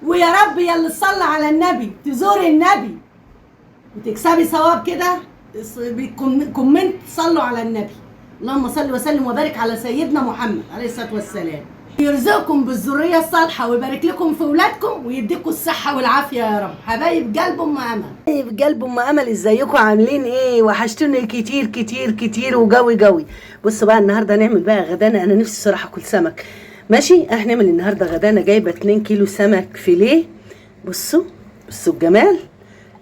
ويا رب يا اللي تصلي على النبي تزور النبي وتكسبي ثواب كده. كومنت صلوا على النبي. اللهم صل وسلم وبارك على سيدنا محمد عليه الصلاه والسلام. يرزقكم بالذريه الصالحه ويبارك لكم في اولادكم ويديكم الصحه والعافيه يا رب. حبايب قلب ام امل، حبايب قلب ام امل، ازيكم عاملين ايه؟ وحشتوني كتير كتير كتير وجوي جوي. بصوا بقى النهارده هنعمل بقى غدانا. انا نفسي الصراحه اكل سمك. ماشي، احنا نعمل النهارده غدانا. جايبه 2 كيلو سمك فيليه. بصوا الجمال.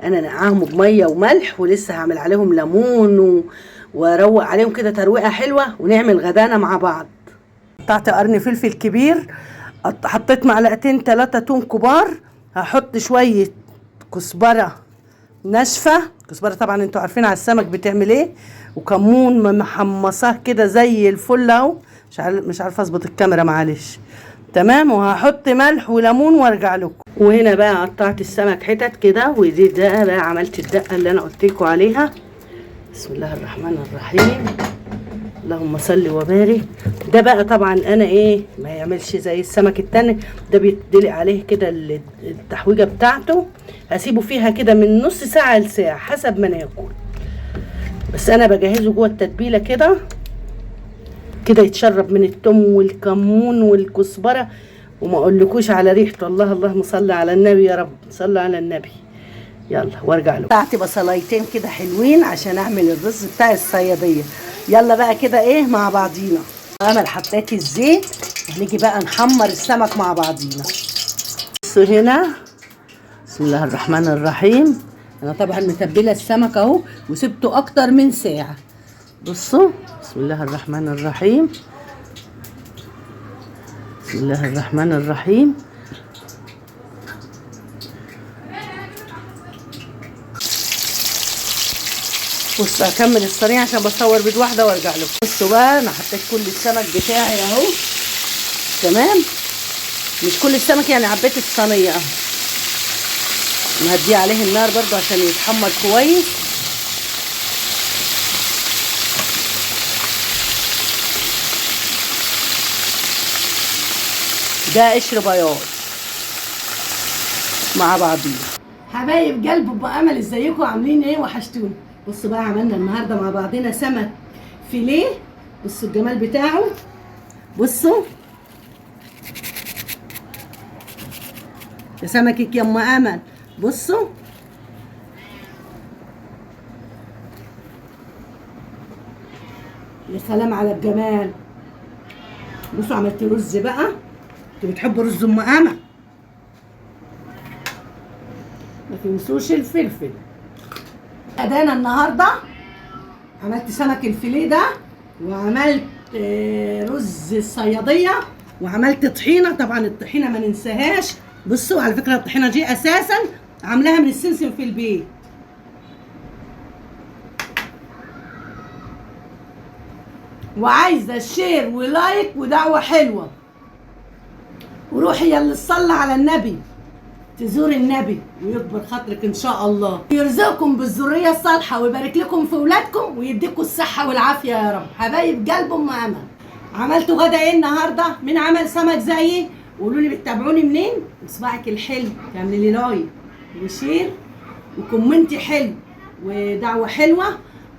انا نقعهم بميه وملح ولسه هعمل عليهم ليمون واروق عليهم كده ترويقه حلوه ونعمل غدانا مع بعض. قطعت قرن فلفل كبير، حطيت معلقتين 3 توم كبار، هحط شويه كزبره ناشفه. كزبره طبعا انتوا عارفين على السمك بتعمل ايه، وكمون محمصاه كده زي الفل اهو. مش عارفه اظبط الكاميرا معلش. تمام، وهحط ملح وليمون وارجع لكم. وهنا بقى قطعت السمك حتت كده، ودي ده بقى عملت الدقه اللي انا قلت لكم عليها. بسم الله الرحمن الرحيم، اللهم صل وبارك. ده بقى طبعا انا ايه، ما يعملش زي السمك التاني، ده بيتدلق عليه كده التحويجه بتاعته. هسيبه فيها كده من نص ساعه لساعه حسب ما ناكل. بس انا بجهزه جوه التتبيله كده يتشرب من التوم والكمون والكزبره، وما اقولكوش على ريحته. الله اللهم صل على النبي يا رب، صل على النبي. يلا وارجع له. بتاعتي بصلايتين كده حلوين عشان اعمل الرز بتاع الصياديه. يلا بقى كده ايه مع بعضينا. انا حطيت الزيت، هنيجي بقى نحمر السمك مع بعضينا. بصوا هنا، بسم الله الرحمن الرحيم. انا طبعا متبله السمك اهو وسبته اكتر من ساعه. بصوا، بسم الله الرحمن الرحيم، بسم الله الرحمن الرحيم. بصوا هكمل الصينيه عشان بصور بيد واحده وارجع لكم. بصوا بقى انا حطيت كل السمك بتاعي اهو. تمام، مش كل السمك يعني، عبيت الصينيه اهو. نهديه عليه النار برضو عشان يتحمر كويس. ده قشر بياض مع بعضينا. حبايب قلب ام امل، ازيكم عاملين ايه؟ وحشتوني. بصوا بقى عملنا النهارده مع بعضنا سمك فيليه. بصوا الجمال بتاعه. بصوا يا سمكك يا ام امل. بصوا يا سلام على الجمال. بصوا عملت رز بقى. انتوا بتحبوا رز ام امل، ما تنسوش الفلفل. غدانا النهارده عملت سمك الفيليه ده، وعملت رز الصياديه، وعملت طحينه. طبعا الطحينه ما ننساهاش. بصوا على فكره الطحينه دي اساسا عاملاها من السمسم في البيت. وعايزه شير ولايك ودعوه حلوه، وروحي يا اللي تصلي على النبي تزور النبي ويكبر خاطرك ان شاء الله. يرزقكم بالذريه الصالحه ويبارك لكم في اولادكم ويديكم الصحه والعافيه يا رب. حبايب قلب ام امل، عملتوا غدا ايه النهارده؟ مين عمل سمك زيي؟ قولوا لي بتتابعوني منين؟ وصباعك الحلو تعملي لي لايك وشير وكومنتي حلو ودعوه حلوه،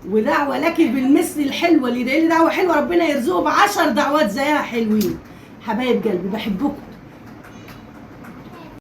ودعوه لك بالمثل الحلوه. اللي يدعي لي دعوه حلوه ربنا يرزقه ب10 دعوات زيها حلوين. حبايب قلبي بحبكم.